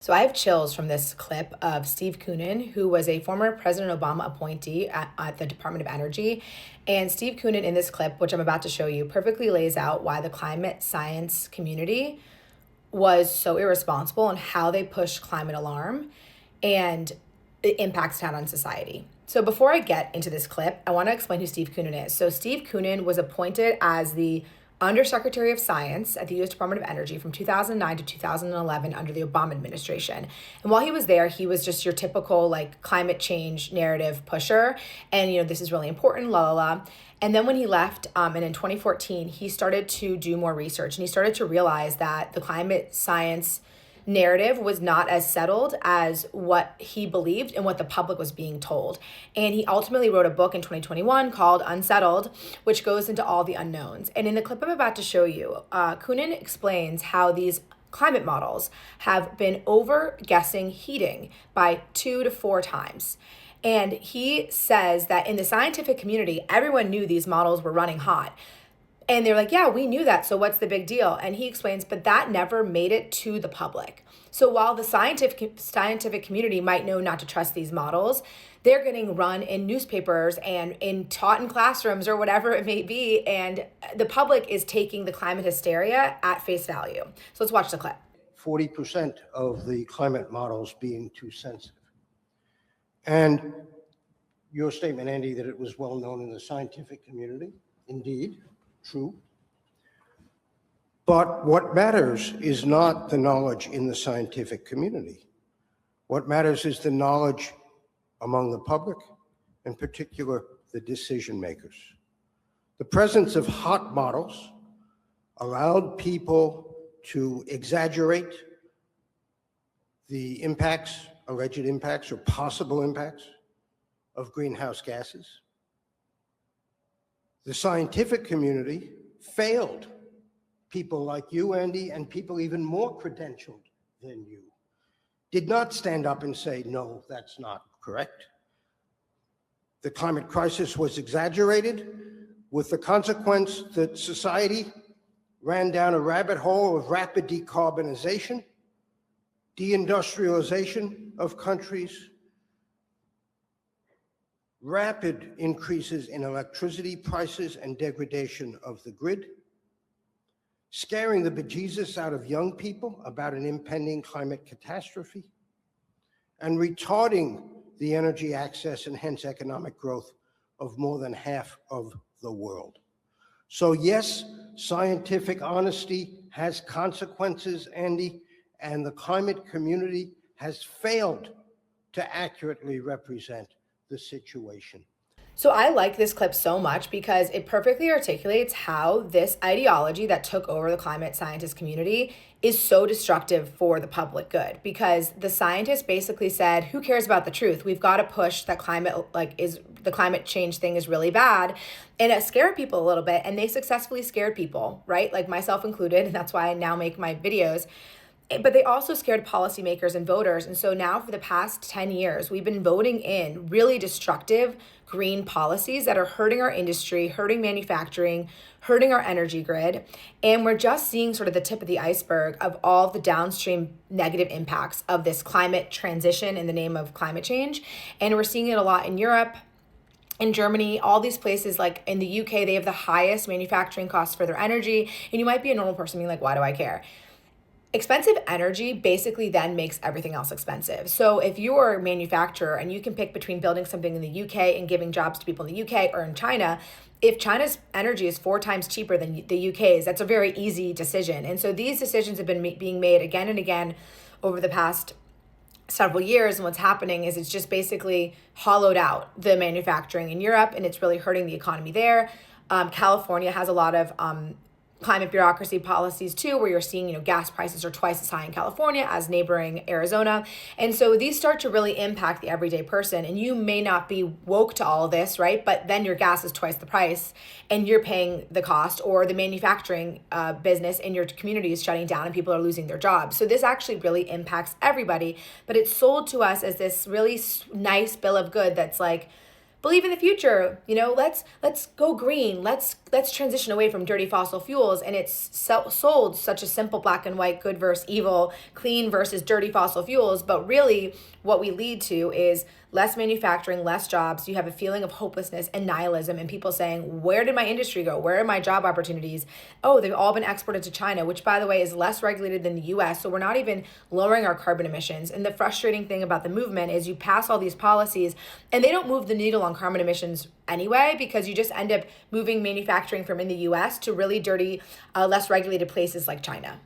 So I have chills from this clip of Steve Koonin, who was a former President Obama appointee at the Department of Energy. And Steve Koonin in this clip, which I'm about to show you, perfectly lays out why the climate science community was so irresponsible and how they pushed climate alarm and the impacts it had on society. So before I get into this clip, I want to explain who Steve Koonin is. So Steve Koonin was appointed as the Undersecretary of Science at the U.S. Department of Energy from 2009 to 2011 under the Obama administration. And while he was there, he was just your typical climate change narrative pusher. And, this is really important, la la la. And then when he left, and in 2014, he started to do more research and he started to realize that the climate science narrative was not as settled as what he believed and what the public was being told. And he ultimately wrote a book in 2021 called Unsettled, which goes into all the unknowns. And in the clip I'm about to show you, Koonin explains how these climate models have been over-guessing heating by 2 to 4 times. And he says that in the scientific community, everyone knew these models were running hot. And they're like, yeah, we knew that, so what's the big deal? And he explains, but that never made it to the public. So while the scientific community might know not to trust these models, they're getting run in newspapers and taught in classrooms or whatever it may be, and the public is taking the climate hysteria at face value. So let's watch the clip. 40% of the climate models being too sensitive. And your statement, Andy, that it was well known in the scientific community, indeed. True. But what matters is not the knowledge in the scientific community. What matters is the knowledge among the public, in particular, the decision makers. The presence of hot models allowed people to exaggerate the impacts, alleged impacts or possible impacts of greenhouse gases. The scientific community failed people like you, Andy, and people even more credentialed than you, did not stand up and say, no, that's not correct. The climate crisis was exaggerated with the consequence that society ran down a rabbit hole of rapid decarbonization, deindustrialization of countries, rapid increases in electricity prices and degradation of the grid, scaring the bejesus out of young people about an impending climate catastrophe, and retarding the energy access and hence economic growth of more than half of the world. So yes, scientific honesty has consequences, Andy, and the climate community has failed to accurately represent the situation. So I like this clip so much because it perfectly articulates how this ideology that took over the climate scientist community is so destructive for the public good, because the scientists basically said, who cares about the truth? We've got to push that the climate change thing is really bad, and it scared people a little bit, and they successfully scared people, right? Like myself included, and that's why I now make my videos. But they also scared policymakers and voters. And so now for the past 10 years, we've been voting in really destructive green policies that are hurting our industry, hurting manufacturing, hurting our energy grid. And we're just seeing sort of the tip of the iceberg of all the downstream negative impacts of this climate transition in the name of climate change. And we're seeing it a lot in Europe, in Germany, all these places. Like in the UK, they have the highest manufacturing costs for their energy. And you might be a normal person being like, why do I care? Expensive energy basically then makes everything else expensive. So if you're a manufacturer and you can pick between building something in the UK and giving jobs to people in the UK or in China, if China's energy is 4 times cheaper than the UK's, that's a very easy decision. And so these decisions have been being made again and again over the past several years. And what's happening is it's just basically hollowed out the manufacturing in Europe, and it's really hurting the economy there. California has a lot of climate bureaucracy policies too, where you're seeing, gas prices are twice as high in California as neighboring Arizona. And so these start to really impact the everyday person. And you may not be woke to all of this, right? But then your gas is twice the price and you're paying the cost, or the manufacturing business in your community is shutting down and people are losing their jobs. So this actually really impacts everybody, but it's sold to us as this really nice bill of good that's like, believe in the future. Let's go green. Let's transition away from dirty fossil fuels. And it's sold such a simple black and white, good versus evil, clean versus dirty fossil fuels. But really, what we lead to is less manufacturing, less jobs. You have a feeling of hopelessness and nihilism, and people saying, where did my industry go? Where are my job opportunities? Oh, they've all been exported to China, which, by the way, is less regulated than the US. So we're not even lowering our carbon emissions. And the frustrating thing about the movement is you pass all these policies and they don't move the needle on carbon emissions anyway, because you just end up moving manufacturing from in the US to really dirty, less regulated places like China.